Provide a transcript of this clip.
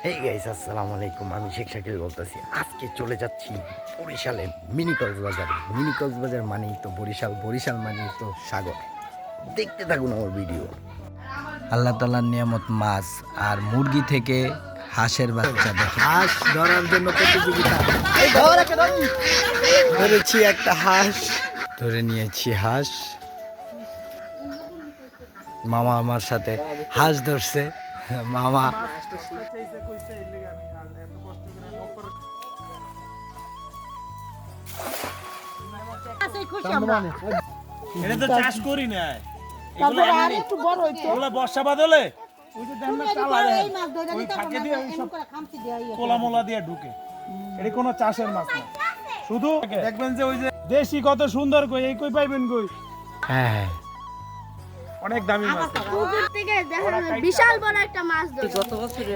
Hey guys, আসসালামু আলাইকুম। আমি শেখ শাকিল বলতেছি। আজকে চলে যাচ্ছি বরিশালের মিনি কক্সবাজারে। মিনি কক্সবাজার মানেই তো বরিশাল, বরিশাল মানেই তো সাগর। দেখতে থাকুন আমার ভিডিও। আল্লাহ তাআলার নিয়ামত মাছ আর মুরগি থেকে হাঁসের বাচ্চা দেখে হাঁস ধরার জন্য প্রতিযোগিতা। ধরেছি একটা হাঁস, ধরে নিয়েছি হাঁস। মামা আমার সাথে হাঁস ধরছে। মামা এটা তো চাষ করি না, এগুলো বর্ষা বাদলে ওই যে দেখেন না চালা দেখেন, ওই ফাঁকে দিয়ে ওই সব কোলা মোলা দিয়ে ঢুকে। এটা কোনো চাষের মাছ না, শুধু দেখবেন যে ওই যে দেশি কত সুন্দর কই, এই কই পাইবেন কই। হ্যাঁ, অনেক দামি মাছ। পুকুর থেকে দেখেন বিশাল বড় একটা মাছ ধরে। গত বছরে